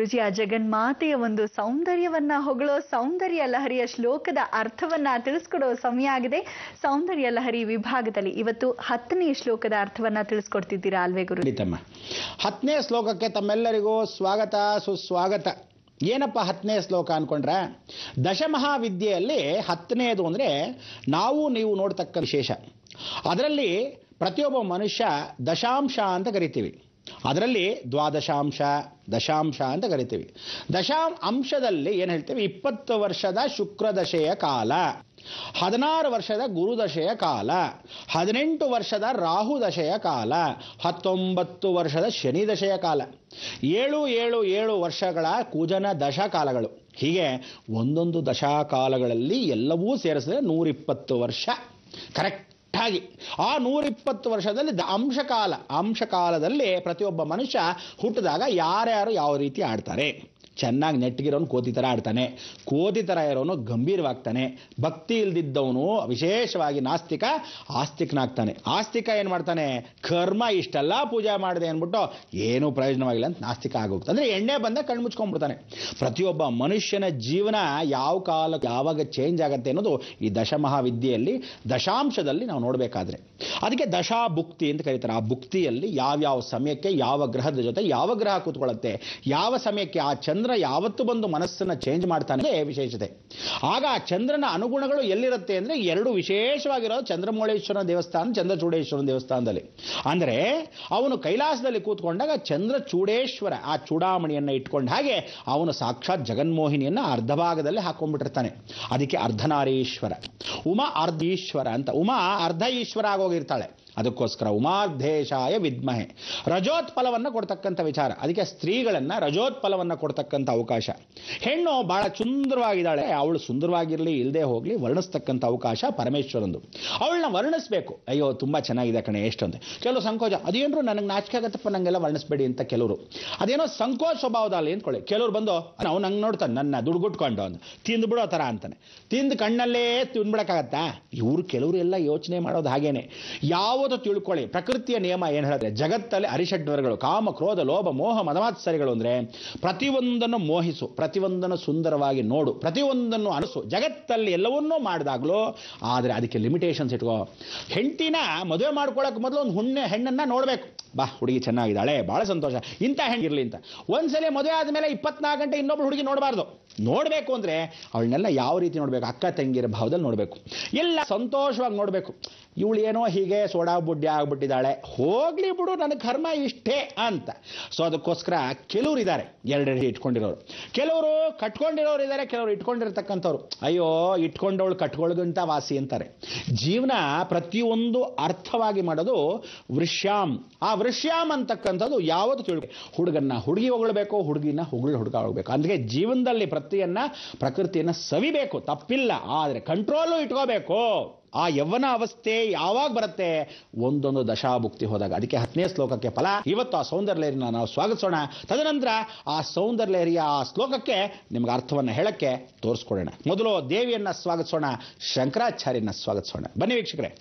ಗುರುಜಿ, ಆ ಜಗನ್ಮಾತೆಯ ಒಂದು ಸೌಂದರ್ಯವನ್ನ ಹೊಗಳೋ ಸೌಂದರ್ಯ ಲಹರಿಯ ಶ್ಲೋಕದ ಅರ್ಥವನ್ನ ತಿಳಿಸ್ಕೊಡೋ ಸಮಯ ಆಗಿದೆ. ಸೌಂದರ್ಯ ಲಹರಿ ವಿಭಾಗದಲ್ಲಿ ಇವತ್ತು 10ನೇ ಶ್ಲೋಕದ ಅರ್ಥವನ್ನ ತಿಳಿಸ್ಕೊಡ್ತಿದ್ದೀರಾ ಅಲ್ವೇ ಗುರು? 10ನೇ ಶ್ಲೋಕಕ್ಕೆ ತಮ್ಮೆಲ್ಲರಿಗೂ ಸ್ವಾಗತ ಸುಸ್ವಾಗತ. ಏನಪ್ಪ 10ನೇ ಶ್ಲೋಕ ಅನ್ಕೊಂಡ್ರೆ, ದಶಮಹಾವಿದ್ಯೆಯಲ್ಲಿ 10ನೇದು ಅಂದರೆ ನಾವು ನೀವು ನೋಡ್ತಕ್ಕ ವಿಶೇಷ. ಅದರಲ್ಲಿ ಪ್ರತಿಯೊಬ್ಬ ಮನುಷ್ಯ ದಶಾಂಶ ಅಂತ ಕರಿತೀವಿ. ಅದರಲ್ಲಿ ದ್ವಾದಶಾಂಶ, ದಶಾಂಶ ಅಂತ ಕರಿತೀವಿ. ಅಂಶದಲ್ಲಿ ಏನು ಹೇಳ್ತೀವಿ? 20 ವರ್ಷದ ಶುಕ್ರದಶೆಯ ಕಾಲ, 16 ವರ್ಷದ ಗುರುದಶೆಯ ಕಾಲ, 18 ವರ್ಷದ ರಾಹುದಶೆಯ ಕಾಲ, 19 ವರ್ಷದ ಶನಿ ದಶೆಯ ಕಾಲ, 7 ವರ್ಷಗಳ ಕುಜನ ದಶಕಾಲಗಳು. ಹೀಗೆ ಒಂದೊಂದು ದಶಾಕಾಲಗಳಲ್ಲಿ ಎಲ್ಲವೂ ಸೇರಿಸಿದ್ರೆ 120 ವರ್ಷ ಕರೆಕ್ಟ್ ಆಗಿ. ಆ 120 ವರ್ಷದಲ್ಲಿ ಅಂಶಕಾಲದಲ್ಲಿ ಪ್ರತಿಯೊಬ್ಬ ಮನುಷ್ಯ ಹುಟ್ಟಿದಾಗ ಯಾರ್ಯಾರು ಯಾವ ರೀತಿ ಆಡ್ತಾರೆ. ಚೆನ್ನಾಗಿ ನೆಟ್ಟಗಿರೋನು ಕೋತಿ ಥರ ಆಡ್ತಾನೆ, ಕೋತಿ ಥರ ಇರೋನು ಗಂಭೀರವಾಗ್ತಾನೆ, ಭಕ್ತಿ ಇಲ್ದಿದ್ದವನು ವಿಶೇಷವಾಗಿ ಆಸ್ತಿಕನಾಗ್ತಾನೆ. ಆಸ್ತಿಕ ಏನು ಮಾಡ್ತಾನೆ? ಕರ್ಮ ಇಷ್ಟೆಲ್ಲ ಪೂಜೆ ಮಾಡಿದೆ ಅಂದ್ಬಿಟ್ಟು ಏನೂ ಪ್ರಯೋಜನವಾಗಿಲ್ಲ ಅಂತ ನಾಸ್ತಿಕ ಆಗೋಗ್ತಾನೆ. ಅಂದರೆ ಎಣ್ಣೆ ಬಂದ ಕಣ್ಣು ಮುಚ್ಕೊಂಡ್ಬಿಡ್ತಾನೆ. ಪ್ರತಿಯೊಬ್ಬ ಮನುಷ್ಯನ ಜೀವನ ಯಾವ ಕಾಲ ಯಾವಾಗ ಚೇಂಜ್ ಆಗುತ್ತೆ ಅನ್ನೋದು ಈ ದಶಮಹಾವಿದ್ಯೆಯಲ್ಲಿ ದಶಾಂಶದಲ್ಲಿ ನಾವು ನೋಡಬೇಕಾದ್ರೆ ಅದಕ್ಕೆ ದಶಾಭುಕ್ತಿ ಅಂತ ಕರೀತಾರೆ. ಆ ಭುಕ್ತಿಯಲ್ಲಿ ಯಾವ್ಯಾವ ಸಮಯಕ್ಕೆ ಯಾವ ಗ್ರಹದ ಜೊತೆ ಯಾವ ಗ್ರಹ ಕೂತ್ಕೊಳ್ಳುತ್ತೆ, ಯಾವ ಸಮಯಕ್ಕೆ ಆ ಚಂದ್ರ ಯಾವತ್ತು ಬಂದು ಮನಸ್ಸನ್ನು ಚೇಂಜ್ ಮಾಡ್ತಾನೆ ವಿಶೇಷತೆ. ಆಗ ಆ ಚಂದ್ರನ ಅನುಗುಣಗಳು ಎಲ್ಲಿರುತ್ತೆ ಅಂದರೆ 2 ವಿಶೇಷವಾಗಿರೋದು ಚಂದ್ರಮೌಳೇಶ್ವರನ ದೇವಸ್ಥಾನ, ಚಂದ್ರಚೂಡೇಶ್ವರನ ದೇವಸ್ಥಾನದಲ್ಲಿ. ಅಂದರೆ ಅವನು ಕೈಲಾಸದಲ್ಲಿ ಕೂತ್ಕೊಂಡಾಗ ಚಂದ್ರಚೂಡೇಶ್ವರ ಆ ಚೂಡಾಮಣಿಯನ್ನು ಇಟ್ಕೊಂಡು ಹಾಗೆ ಅವನು ಸಾಕ್ಷಾತ್ ಜಗನ್ಮೋಹಿನಿಯನ್ನು ಅರ್ಧ ಭಾಗದಲ್ಲಿ ಹಾಕೊಂಡ್ಬಿಟ್ಟಿರ್ತಾನೆ. ಅದಕ್ಕೆ ಅರ್ಧನಾರೀಶ್ವರ, ಉಮಾ ಅರ್ಧೀಶ್ವರ ಅಂತ. ಉಮಾ ಅರ್ಧ ಈಶ್ವರ ಆಗೋಗಿರ್ತಾಳೆ. ಅದಕ್ಕೋಸ್ಕರ ಉಮಾರ್ಧೇಶಾಯ ವಿದ್ಮಹೆ, ರಜೋತ್ಫಲವನ್ನು ಕೊಡ್ತಕ್ಕಂಥ ವಿಚಾರ. ಅದಕ್ಕೆ ಸ್ತ್ರೀಗಳನ್ನು ರಜೋತ್ಫಲವನ್ನು ಕೊಡ್ತಕ್ಕಂಥ ಅವಕಾಶ. ಹೆಣ್ಣು ಬಹಳ ಸುಂದರವಾಗಿದ್ದಾಳೆ, ಅವಳು ಸುಂದರವಾಗಿರಲಿ ಇಲ್ಲದೆ ಹೋಗಲಿ ವರ್ಣಿಸ್ತಕ್ಕಂಥ ಅವಕಾಶ ಪರಮೇಶ್ವರಂದು. ಅವಳನ್ನ ವರ್ಣಿಸ್ಬೇಕು. ಅಯ್ಯೋ ತುಂಬ ಚೆನ್ನಾಗಿದೆ ಕಣೆ ಎಷ್ಟೊಂದು. ಕೆಲವು ಸಂಕೋಚ, ಅದೇನರು ನನಗೆ ನಾಚಿಕೆ ಆಗತ್ತಪ್ಪ ನಂಗೆಲ್ಲ ವರ್ಣಿಸ್ಬೇಡಿ ಅಂತ ಕೆಲವರು. ಅದೇನೋ ಸಂಕೋಚ ಸ್ವಭಾವದಲ್ಲಿ ಅಂದ್ಕೊಳ್ಳಿ. ಕೆಲವರು ಬಂದು ನಾವು ನಂಗೆ ನೋಡ್ತಾನೆ ನನ್ನ ದುಡ್ಗುಟ್ಕೊಂಡು ಒಂದು ತಿಂದುಬಿಡೋ ಥರ ಅಂತಾನೆ. ತಿಂದು ಕಣ್ಣಲ್ಲೇ ತಿಂದ್ಬಿಡಕ್ಕಾಗತ್ತಾ? ಇವರು ಕೆಲವರು ಎಲ್ಲ ಯೋಚನೆ ಮಾಡೋದು ಹಾಗೇನೆ. ಯಾವುದು ತಿಳ್ಕೊಳ್ಳಿ, ಪ್ರಕೃತಿಯ ನಿಯಮ ಏನು ಹೇಳಿದ್ರೆ, ಜಗತ್ತಲ್ಲಿ ಅರಿಷಡ್ವರ್ಗಗಳು ಕಾಮ ಕ್ರೋಧ ಲೋಭ ಮೋಹ ಮದಮಾತ್ಸರಿಗಳು ಅಂದರೆ ಪ್ರತಿಯೊಂದನ್ನು ಮೋಹಿಸು, ಪ್ರತಿಯೊಂದನ್ನು ಸುಂದರವಾಗಿ ನೋಡು, ಪ್ರತಿಯೊಂದನ್ನು ಅನಿಸು. ಜಗತ್ತಲ್ಲಿ ಎಲ್ಲವನ್ನೂ ಮಾಡಿದಾಗಲೂ ಆದರೆ ಅದಕ್ಕೆ ಲಿಮಿಟೇಷನ್ಸ್ ಇಟ್ಕೋ. ಹೆಂಡತಿನ ಮದುವೆ ಮಾಡ್ಕೊಳ್ಳೋಕೆ ಮೊದಲು ಒಂದು ಹೆಣ್ಣನ್ನು ನೋಡಬೇಕು. ಬಾ ಹುಡುಗಿ ಚೆನ್ನಾಗಿದ್ದಾಳೆ, ಭಾಳ ಸಂತೋಷ, ಇಂಥ ಹೆಣ್ಣಿರಲಿ ಅಂತ. ಒಂದ್ಸಲ ಮದುವೆ ಆದಮೇಲೆ 24 ಗಂಟೆ ಇನ್ನೊಬ್ಳು ಹುಡುಗಿ ನೋಡಬಾರ್ದು. ನೋಡಬೇಕು ಅಂದರೆ ಅವಳನ್ನೆಲ್ಲ ಯಾವ ರೀತಿ ನೋಡಬೇಕು? ಅಕ್ಕ ತಂಗಿರ ಭಾವದಲ್ಲಿ ನೋಡಬೇಕು. ಎಲ್ಲ ಸಂತೋಷವಾಗಿ ನೋಡಬೇಕು. ಇವಳು ಏನೋ ಹೀಗೆ ಸೋಡಾ ಬುಡ್ಡಿ ಆಗ್ಬಿಟ್ಟಿದ್ದಾಳೆ, ಹೋಗ್ಲಿ ಬಿಡು ನನ್ನ ಕರ್ಮ ಇಷ್ಟೇ ಅಂತ. ಸೊ ಅದಕ್ಕೋಸ್ಕರ ಕೆಲವರು ಇದ್ದಾರೆ 2 ಇಟ್ಕೊಂಡಿರೋರು, ಕೆಲವರು ಕಟ್ಕೊಂಡಿರೋರು ಇದ್ದಾರೆ, ಕೆಲವರು ಇಟ್ಕೊಂಡಿರ್ತಕ್ಕಂಥವ್ರು. ಅಯ್ಯೋ ಇಟ್ಕೊಂಡವಳು ಕಟ್ಕೊಳ್ಳೋದಂತ ವಾಸಿ ಅಂತಾರೆ. ಜೀವನ ಪ್ರತಿಯೊಂದು ಅರ್ಥವಾಗಿ ಮಾಡೋದು ವೃಷ್ಯಾಮ್. ಆ ವೃಷ್ಯಾಮ್ ಅಂತಕ್ಕಂಥದ್ದು ಯಾವುದು ತಿಳ್ಬೇಕು. ಹುಡುಗನ್ನ ಹುಡುಗಿ ಹೊಗಳಬೇಕು, ಹುಡುಗಿನ ಹುಡುಗ ಹೋಗ್ಬೇಕು. ಅಂದರೆ ಜೀವನದಲ್ಲಿ ಪ್ರಕೃತಿಯನ್ನು ಸವಿಬೇಕು, ತಪ್ಪಿಲ್ಲ. ಆದರೆ ಕಂಟ್ರೋಲು ಇಟ್ಕೋಬೇಕು. ಆ ಯವ್ವನ ಅವಸ್ಥೆ ಯಾವಾಗ ಬರುತ್ತೆ? ಒಂದೊಂದು ದಶಾಭುಕ್ತಿ ಹೋದಾಗ. ಅದಕ್ಕೆ 10ನೇ ಶ್ಲೋಕಕ್ಕೆ ಫಲ. ಇವತ್ತು ಆ ಸೌಂದರ್ಯ ಲಹರಿನ ನಾವು ಸ್ವಾಗತಿಸೋಣ. ತದನಂತರ ಆ ಸೌಂದರ್ಯ ಲಹರಿಯ ಆ ಶ್ಲೋಕಕ್ಕೆ ನಿಮ್ಗೆ ಅರ್ಥವನ್ನು ಹೇಳಕ್ಕೆ ತೋರಿಸ್ಕೊಡೋಣ. ಮೊದಲು ದೇವಿಯನ್ನ ಸ್ವಾಗತಿಸೋಣ, ಶಂಕರಾಚಾರ್ಯನ ಸ್ವಾಗತಿಸೋಣ. ಬನ್ನಿ ವೀಕ್ಷಕರೇ.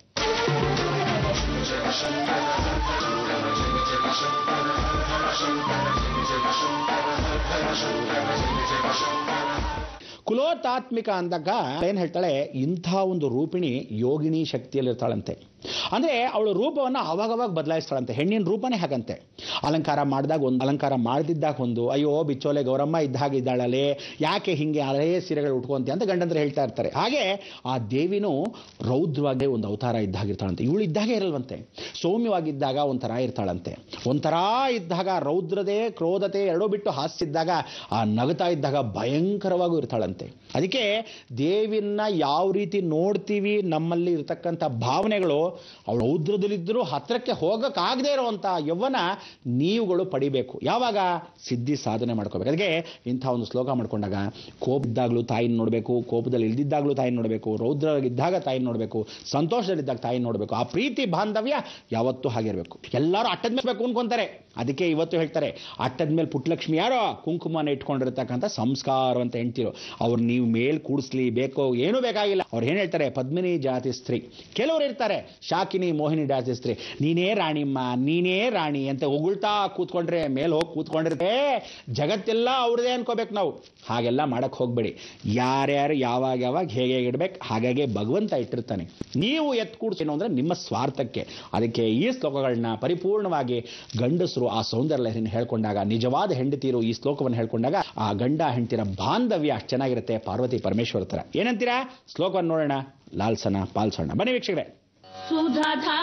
ಕುಲೋತಾತ್ಮಿಕ ಅಂದಾಗ ಏನು ಹೇಳ್ತಾಳೆ? ಇಂಥ ಒಂದು ರೂಪಿಣಿ ಯೋಗಿನಿ ಶಕ್ತಿಯಲ್ಲಿ ಇರ್ತಾಳಂತೆ. ಅಂದರೆ ಅವಳು ರೂಪವನ್ನು ಅವಾಗವಾಗ ಬದಲಾಯಿಸ್ತಾಳಂತೆ. ಹೆಣ್ಣಿನ ರೂಪನೇ ಹಾಗಂತೆ. ಅಲಂಕಾರ ಮಾಡಿದಾಗ ಒಂದು, ಅಲಂಕಾರ ಮಾಡದಿದ್ದಾಗ ಒಂದು. ಅಯ್ಯೋ ಬಿಚ್ಚೋಲೆ ಗೌರಮ್ಮ ಇದ್ದಾಗ ಇದ್ದಾಳಲ್ಲೇ, ಯಾಕೆ ಹಿಂಗೆ ಹಳೇ ಸೀರೆಗಳು ಉಟ್ಕೊಂತೆ ಅಂತ ಗಂಡಂದ್ರೆ ಹೇಳ್ತಾ ಇರ್ತಾರೆ. ಹಾಗೆ ಆ ದೇವಿನೂ ರೌದ್ರವಾಗಿ ಒಂದು ಅವತಾರ ಇದ್ದಾಗಿರ್ತಾಳಂತೆ. ಇವಳು ಇದ್ದಾಗೆ ಇರಲ್ವಂತೆ. ಸೌಮ್ಯವಾಗಿದ್ದಾಗ ಒಂಥರ ಇರ್ತಾಳಂತೆ, ಒಂಥರ ಇದ್ದಾಗ ರೌದ್ರತೆ ಕ್ರೋಧತೆ ಎರಡೂ ಬಿಟ್ಟು ಹಾಸ್ತಿದ್ದಾಗ ಆ ನಗತಾ ಇದ್ದಾಗ ಭಯಂಕರವಾಗೂ ಇರ್ತಾಳಂತೆ. ಅದಕ್ಕೆ ದೇವಿನ ಯಾವ ರೀತಿ ನೋಡ್ತೀವಿ, ನಮ್ಮಲ್ಲಿ ಇರತಕ್ಕಂಥ ಭಾವನೆಗಳು ಅವಳು ರೌದ್ರದಲ್ಲಿದ್ದರೂ ಹತ್ತಿರಕ್ಕೆ ಹೋಗಕ್ಕಾಗದೇ ಇರುವಂಥ ಯವ್ವನ ನೀವುಗಳು ಪಡಿಬೇಕು. ಯಾವಾಗ? ಸಿದ್ಧಿ ಸಾಧನೆ ಮಾಡ್ಕೋಬೇಕು. ಅದಕ್ಕೆ ಇಂಥ ಒಂದು ಶ್ಲೋಕ ಮಾಡ್ಕೊಂಡಾಗ ಕೋಪ ಇದ್ದಾಗಲೂ ತಾಯಿನ ನೋಡಬೇಕು, ಕೋಪದಲ್ಲಿ ಇಲ್ದಿದ್ದಾಗಲೂ ತಾಯಿನ ನೋಡಬೇಕು, ರೌದ್ರವಾಗಿದ್ದಾಗ ತಾಯಿನ ನೋಡಬೇಕು, ಸಂತೋಷದಲ್ಲಿದ್ದಾಗ ತಾಯಿನ ನೋಡಬೇಕು. ಆ ಪ್ರೀತಿ ಬಾಂಧವ್ಯ ಯಾವತ್ತೂ ಹಾಗಿರಬೇಕು. ಎಲ್ಲರೂ ಅಟ್ಟದ ಮೇಲೆ ಬೇಕು ಅನ್ಕೊಂತಾರೆ. ಅದಕ್ಕೆ ಇವತ್ತು ಹೇಳ್ತಾರೆ, ಅಟ್ಟದ ಮೇಲೆ ಪುಟ್ಟಲಕ್ಷ್ಮಿ ಯಾರೋ ಕುಂಕುಮನ ಇಟ್ಕೊಂಡಿರ್ತಕ್ಕಂಥ ಸಂಸ್ಕಾರ ಅಂತ ಹೆಂಡ್ತಿರು. ಅವ್ರು ನೀವು ಮೇಲ್ ಕೂಡಿಸ್ಲಿ ಬೇಕೋ ಏನೂ ಬೇಕಾಗಿಲ್ಲ. ಅವ್ರು ಏನು ಹೇಳ್ತಾರೆ? ಪದ್ಮಿನಿ ಜಾತಿ ಸ್ತ್ರೀ. ಕೆಲವರು ಇರ್ತಾರೆ ಶಾಕಿನಿ ಮೋಹಿನಿ ಡಾಸಿಸ್ತ್ರಿ, ನೀನೇ ರಾಣಿಮ್ಮ ನೀನೇ ರಾಣಿ ಅಂತ ಉಗುಳ್ತಾ ಕೂತ್ಕೊಂಡ್ರೆ ಮೇಲೆ ಹೋಗಿ ಕೂತ್ಕೊಂಡಿರುತ್ತೆ, ಜಗತ್ತೆಲ್ಲ ಅವ್ರದೇ ಅನ್ಕೋಬೇಕು ನಾವು. ಹಾಗೆಲ್ಲ ಮಾಡಕ್ ಹೋಗ್ಬೇಡಿ. ಯಾರ್ಯಾರು ಯಾವಾಗ ಹೇಗೆ ಇಡ್ಬೇಕು ಹಾಗಾಗಿ ಭಗವಂತ ಇಟ್ಟಿರ್ತಾನೆ. ನೀವು ಎತ್ತು ಕೂಡ್ಸೇನು ಅಂದ್ರೆ ನಿಮ್ಮ ಸ್ವಾರ್ಥಕ್ಕೆ. ಅದಕ್ಕೆ ಈ ಶ್ಲೋಕಗಳನ್ನ ಪರಿಪೂರ್ಣವಾಗಿ ಗಂಡಸರು ಆ ಸೌಂದರ್ಯ ಹೇಳ್ಕೊಂಡಾಗ, ನಿಜವಾದ ಹೆಂಡತಿರು ಈ ಶ್ಲೋಕವನ್ನು ಹೇಳ್ಕೊಂಡಾಗ ಆ ಗಂಡ ಹೆಂಡತಿರ ಬಾಂಧವ್ಯ ಅಷ್ಟು ಚೆನ್ನಾಗಿರುತ್ತೆ, ಪಾರ್ವತಿ ಪರಮೇಶ್ವರ ತರ. ಏನಂತೀರಾ? ಶ್ಲೋಕವನ್ನು ನೋಡೋಣ, ಲಾಲ್ಸನ ಪಾಲ್ಸೋಣ. ಬನ್ನಿ ವೀಕ್ಷಕರೇ. ಸುಧಾಧಾರಾಸಾರೈಗೆ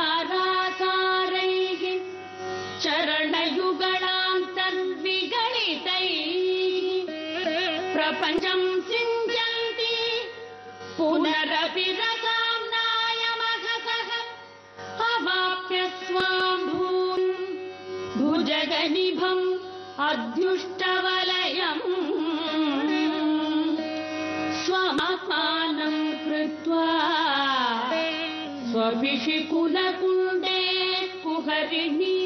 ಚರಣಯುಗಳಾಂತರ್ವಿಗಳಿತೈ ಪ್ರಪಂಚಂ ಸಿಂಚಂತಿ ಪುನರಪಿ ರಸಾಮ್ನಾಯಮಹಸಃ ಅವಾಪ್ಯ ಸ್ವಾಂ ಭುಜಗನಿಭಂ ಅಧ್ಯುಷ್ಟವಲಯಂ ಸ್ವಮಾತ್ಮಾನಂ ಕೃತ್ವಾ ಸ್ವಭಿಷಿಕುಲಕುಂಡೇ ಕುಹರಿಣೀ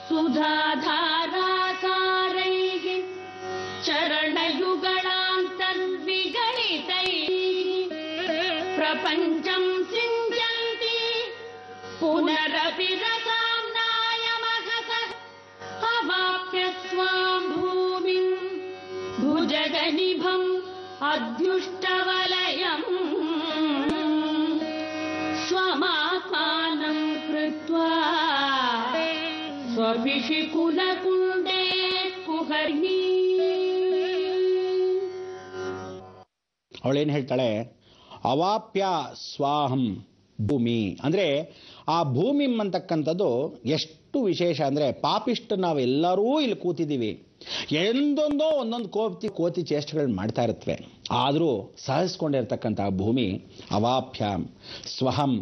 ಸುಧಾಧಾರಾಸಾರೈಃ ಚರಣಯುಗಳಾಂತರ್ವಿಗಳಿತೈಃ ಪ್ರಪಂಚಂ ಸಿಂಚಂತಿ ಪುನರಪಿ ರಸಾಮ್ನಾಯಮಹಸಃ ಅವಾಪ್ಯ ಸ್ವಾಂ ಭೂಮಿಂ ಭುಜಗನಿಭಂ ಅಧ್ಯುಷ್ಟವಲಯಂ ಸ್ವಮಾತ್ಮಾನಂ ಕೃತ್ವಾ ಸ್ವಭಿಷಿಕುಲಕುಂಡೇ ಕುಹರ್ಣೀ. ಅವಳೇನು ಹೇಳ್ತಾಳೆ? ಅವಾಪ್ಯ ಸ್ವಾಹಂ ಭೂಮಿ ಅಂದ್ರೆ ಆ ಭೂಮಿ ಅಂತಕ್ಕಂಥದ್ದು ಎಷ್ಟು ವಿಶೇಷ ಅಂದ್ರೆ, ಪಾಪಿಷ್ಟ ನಾವೆಲ್ಲರೂ ಇಲ್ಲಿ ಕೂತಿದ್ದೀವಿ, ಒಂದೊಂದು ಕೋತಿ ಚೇಷ್ಟೆಗಳನ್ನ ಮಾಡ್ತಾ ಇರುತ್ತವೆ. ಆದರೂ ಸಹಿಸ್ಕೊಂಡಿರ್ತಕ್ಕಂಥ ಭೂಮಿ ಅವಾಪ್ಯಾಂ ಸ್ವಹಂ,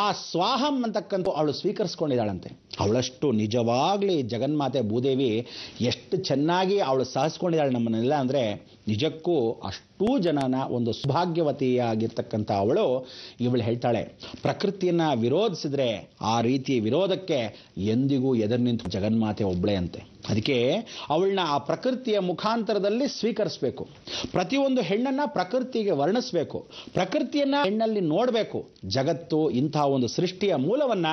ಆ ಸ್ವಾಹಂ ಅಂತಕ್ಕಂಥ ಅವಳು ಸ್ವೀಕರಿಸ್ಕೊಂಡಿದ್ದಾಳಂತೆ. ಅವಳಷ್ಟು ನಿಜವಾಗ್ಲಿ ಜಗನ್ಮಾತೆ ಭೂದೇವಿ ಎಷ್ಟು ಚೆನ್ನಾಗಿ ಅವಳು ಸಹಿಸ್ಕೊಂಡಿದ್ದಾಳೆ ನಮ್ಮನ್ನೆಲ್ಲ ಅಂದರೆ, ನಿಜಕ್ಕೂ ಅಷ್ಟೂ ಜನನ ಒಂದು ಸೌಭಾಗ್ಯವತಿಯಾಗಿರ್ತಕ್ಕಂಥ ಅವಳು ಇವಳು ಹೇಳ್ತಾಳೆ, ಪ್ರಕೃತಿಯನ್ನು ವಿರೋಧಿಸಿದ್ರೆ ಆ ರೀತಿ ವಿರೋಧಕ್ಕೆ ಎಂದಿಗೂ ಎದುರು ನಿಂತು ಜಗನ್ಮಾತೆ ಒಬ್ಬಳೇ ಅಂತೆ. ಅದಕ್ಕೆ ಅವಳನ್ನ ಆ ಪ್ರಕೃತಿಯ ಮುಖಾಂತರದಲ್ಲಿ ಸ್ವೀಕರಿಸಬೇಕು. ಪ್ರತಿಯೊಂದು ಹೆಣ್ಣನ್ನ ಪ್ರಕೃತಿಗೆ ವರ್ಣಿಸಬೇಕು, ಪ್ರಕೃತಿಯನ್ನ ಹೆಣ್ಣಲ್ಲಿ ನೋಡಬೇಕು. ಜಗತ್ತು ಇಂತಹ ಒಂದು ಸೃಷ್ಟಿಯ ಮೂಲವನ್ನ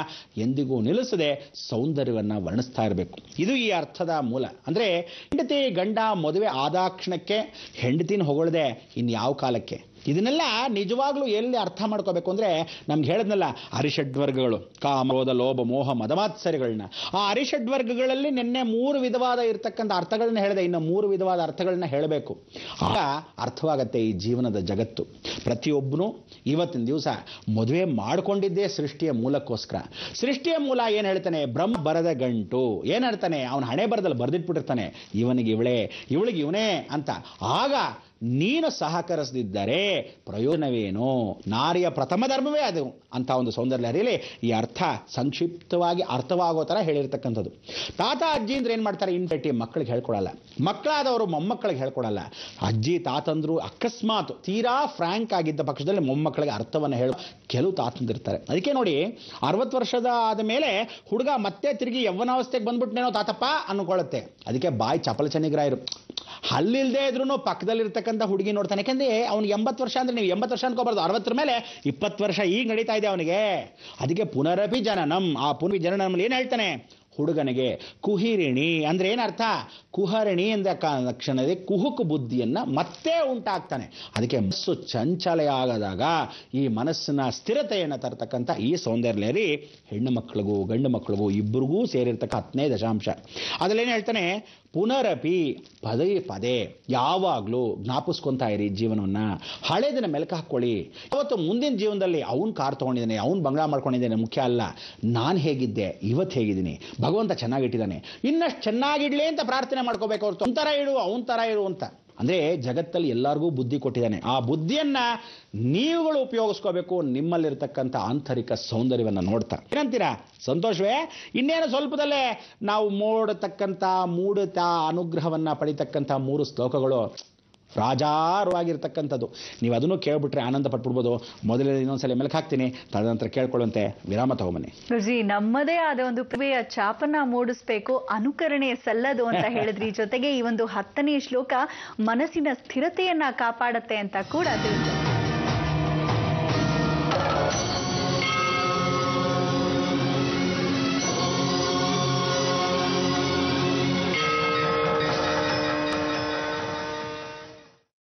ಎಂದಿಗೂ ನಿಲ್ಲಿಸದೆ ಸೌಂದರ್ಯವನ್ನ ವರ್ಣಿಸ್ತಾ ಇರಬೇಕು. ಇದು ಈ ಅರ್ಥದ ಮೂಲ. ಅಂದ್ರೆ ಹೆಂಡತಿ ಗಂಡ ಮದುವೆ ಆದಾಕ್ಷಣಕ್ಕೆ ಹೆಂಡತಿನ ಹೊಗಳದೆ ಇನ್ಯಾವ ಕಾಲಕ್ಕೆ? ಇದನ್ನೆಲ್ಲ ನಿಜವಾಗ್ಲೂ ಎಲ್ಲಿ ಅರ್ಥ ಮಾಡ್ಕೋಬೇಕು ಅಂದ್ರೆ, ನಮ್ಗೆ ಹೇಳಿದ್ನಲ್ಲ ಅರಿಷಡ್ವರ್ಗಗಳು, ಕಾಮ ಕ್ರೋಧ ಲೋಭ ಮೋಹ ಮದಮಾತ್ಸರ್ಯಗಳನ್ನ, ಆ ಅರಿಷಡ್ವರ್ಗಗಳಲ್ಲಿ ನಿನ್ನೆ 3 ವಿಧವಾದ ಇರ್ತಕ್ಕಂಥ ಅರ್ಥಗಳನ್ನ ಹೇಳಿದೆ, ಇನ್ನು 3 ವಿಧವಾದ ಅರ್ಥಗಳನ್ನ ಹೇಳಬೇಕು. ಆಗ ಅರ್ಥವಾಗತ್ತೆ ಈ ಜೀವನದ ಜಗತ್ತು. ಪ್ರತಿಯೊಬ್ಬನು ಇವತ್ತಿನ ದಿವಸ ಮದುವೆ ಮಾಡ್ಕೊಂಡಿದ್ದೇ ಸೃಷ್ಟಿಯ ಮೂಲಕ್ಕೋಸ್ಕರ. ಸೃಷ್ಟಿಯ ಮೂಲ ಏನ್ ಹೇಳ್ತಾನೆ? ಬ್ರಹ್ಮ ಬರದ ಗಂಟು. ಏನ್ ಹೇಳ್ತಾನೆ? ಅವನ ಹಣೆ ಬರದಲ್ಲಿ ಬರೆದಿಟ್ಬಿಟ್ಟಿರ್ತಾನೆ, ಇವನಿಗೆ ಇವಳೇ, ಇವಳಿಗೆ ಇವನೇ ಅಂತ. ಆಗ ನೀನು ಸಹಕರಿಸದಿದ್ದರೆ ಪ್ರಯೋಜನವೇನು? ನಾರಿಯ ಪ್ರಥಮ ಧರ್ಮವೇ ಅದು ಅಂತ ಒಂದು ಸೌಂದರ್ಯ ಹರಿಯಲಿ ಈ ಅರ್ಥ ಸಂಕ್ಷಿಪ್ತವಾಗಿ ಅರ್ಥವಾಗೋ ಥರ ಹೇಳಿರ್ತಕ್ಕಂಥದ್ದು. ತಾತ ಅಜ್ಜಿ ಅಂದ್ರೆ ಏನು ಮಾಡ್ತಾರೆ? ಇನ್ಫೆಕ್ಟಿ ಮಕ್ಕಳಿಗೆ ಹೇಳ್ಕೊಡಲ್ಲ, ಮಕ್ಕಳಾದವರು ಮೊಮ್ಮಕ್ಕಳಿಗೆ ಹೇಳ್ಕೊಡಲ್ಲ. ಅಜ್ಜಿ ತಾತಂದ್ರು ಅಕಸ್ಮಾತ್ ತೀರಾ ಫ್ರ್ಯಾಂಕ್ ಆಗಿದ್ದ ಪಕ್ಷದಲ್ಲಿ ಮೊಮ್ಮಕ್ಕಳಿಗೆ ಅರ್ಥವನ್ನು ಹೇಳೋ ಕೆಲವು ತಾತಂದಿರ್ತಾರೆ. ಅದಕ್ಕೆ ನೋಡಿ, 60 ವರ್ಷದ ಆದ ಮೇಲೆ ಹುಡುಗ ಮತ್ತೆ ತಿರುಗಿ ಯವ್ವನಾವಸ್ಥೆಗೆ ಬಂದ್ಬಿಟ್ನೇನೋ ತಾತಪ್ಪ ಅನ್ಕೊಳ್ಳುತ್ತೆ. ಅದಕ್ಕೆ ಬಾಯಿ ಚಪಲ ಚೆನ್ನಿಗ್ರಾಯರು ಹಲ್ಲಿಲ್ದೇ ಇದ್ರೂ ಪಕ್ಕದಲ್ಲಿರ್ತಕ್ಕಂಥ ಹುಡುಗಿ ನೋಡ್ತಾನೆ. ಯಾಕಂದ್ರೆ ಅವ್ನಿಗೆ 80 ವರ್ಷ ಅಂದ್ರೆ ನೀವು 80 ವರ್ಷ ಅನ್ಕೋಬಾರ್ದು, 60 ಮೇಲೆ 20 ವರ್ಷ ಈಗ ನಡೀತಾ ಇದೆ ಅವನಿಗೆ. ಅದಕ್ಕೆ ಪುನರಪಿ ಜನನಂ, ಆ ಪುನರ್ ಜನನಂ ಏನ್ ಹೇಳ್ತಾನೆ? ಹುಡುಗನಿಗೆ ಕುಹಿರಿಣಿ ಅಂದ್ರೆ ಏನರ್ಥ? ಕುಹರಿಣಿ ಎಂದ ಕ್ಷಣದಲ್ಲಿ ಕುಹುಕು ಬುದ್ಧಿಯನ್ನ ಮತ್ತೆ ಉಂಟಾಗ್ತಾನೆ. ಅದಕ್ಕೆ ಮನಸ್ಸು ಚಂಚಲ ಆಗದಾಗ ಈ ಮನಸ್ಸಿನ ಸ್ಥಿರತೆಯನ್ನು ತರತಕ್ಕಂಥ ಈ ಸೌಂದರ್ಯರಿ ಹೆಣ್ಣು ಮಕ್ಕಳಿಗೂ ಗಂಡು ಮಕ್ಕಳಿಗೂ ಇಬ್ಬರಿಗೂ ಸೇರಿರ್ತಕ್ಕ 10ನೇ ದಶಾಂಶ. ಅದಲ್ಲೇನು ಹೇಳ್ತಾನೆ? ಪುನರಪಿ ಪದೇ ಪದೇ ಯಾವಾಗಲೂ ಜ್ಞಾಪಿಸ್ಕೊತಾ ಇರಿ ಜೀವನವನ್ನ. ಹಳೆದಿನ ಮೆಲುಕು ಹಾಕ್ಕೊಳ್ಳಿ. ಅವತ್ತು ಮುಂದಿನ ಜೀವನದಲ್ಲಿ ಅವನು ಕಾರ್ ತೊಗೊಂಡಿದ್ದಾನೆ, ಅವನು ಬಂಗ್ಲಾ ಮಾಡ್ಕೊಂಡಿದ್ದಾನೆ ಮುಖ್ಯ ಅಲ್ಲ, ನಾನು ಹೇಗಿದ್ದೆ ಇವತ್ತು ಹೇಗಿದ್ದೀನಿ, ಭಗವಂತ ಚೆನ್ನಾಗಿಟ್ಟಿದ್ದಾನೆ, ಇನ್ನಷ್ಟು ಚೆನ್ನಾಗಿಡ್ಲಿ ಅಂತ ಪ್ರಾರ್ಥನೆ ಮಾಡ್ಕೋಬೇಕು ಹೊರತು ಅವನ ಥರ ಇಡು ಅವನ ಥರ ಇರು ಅಂತ. ಅಂದ್ರೆ ಜಗತ್ತಲ್ಲಿ ಎಲ್ಲರಿಗೂ ಬುದ್ಧಿ ಕೊಟ್ಟಿದ್ದಾನೆ. ಆ ಬುದ್ಧಿಯನ್ನ ನೀವುಗಳು ಉಪಯೋಗಿಸ್ಕೋಬೇಕು ನಿಮ್ಮಲ್ಲಿರ್ತಕ್ಕಂಥ ಆಂತರಿಕ ಸೌಂದರ್ಯವನ್ನು ನೋಡ್ತಾ. ಏನಂತೀರಾ? ಸಂತೋಷವೇ? ಇನ್ನೇನು ಸ್ವಲ್ಪದಲ್ಲೇ ನಾವು ಮೂಡುತ್ತಾ ಅನುಗ್ರಹವನ್ನ ಪಡಿತಕ್ಕಂಥ 3 ಶ್ಲೋಕಗಳು ರಾಜಾರವಾಗಿರ್ತಕ್ಕಂಥದ್ದು. ನೀವು ಅದನ್ನು ಕೇಳ್ಬಿಟ್ರೆ ಆನಂದ ಪಟ್ಬಿಡ್ಬೋದು. ಮೊದಲೇ ಇನ್ನೊಂದ್ಸಲ ಮೆಲುಕು ಹಾಕ್ತೀನಿ, ತದನಂತರ ಕೇಳ್ಕೊಳ್ಳುವಂತೆ ವಿರಾಮ ತಗೊಂಬನ್ನಿ. ಗುರುಜಿ, ನಮ್ಮದೇ ಆದ ಒಂದು ಪ್ರತಿಭೆಯ ಛಾಪನ್ನ ಮೂಡಿಸ್ಬೇಕು, ಅನುಕರಣೆ ಸಲ್ಲದು ಅಂತ ಹೇಳಿದ್ರಿ. ಜೊತೆಗೆ ಈ ಒಂದು 10ನೇ ಶ್ಲೋಕ ಮನಸ್ಸಿನ ಸ್ಥಿರತೆಯನ್ನ ಕಾಪಾಡತ್ತೆ ಅಂತ ಕೂಡ ತಿಳಿಸಿದೆ.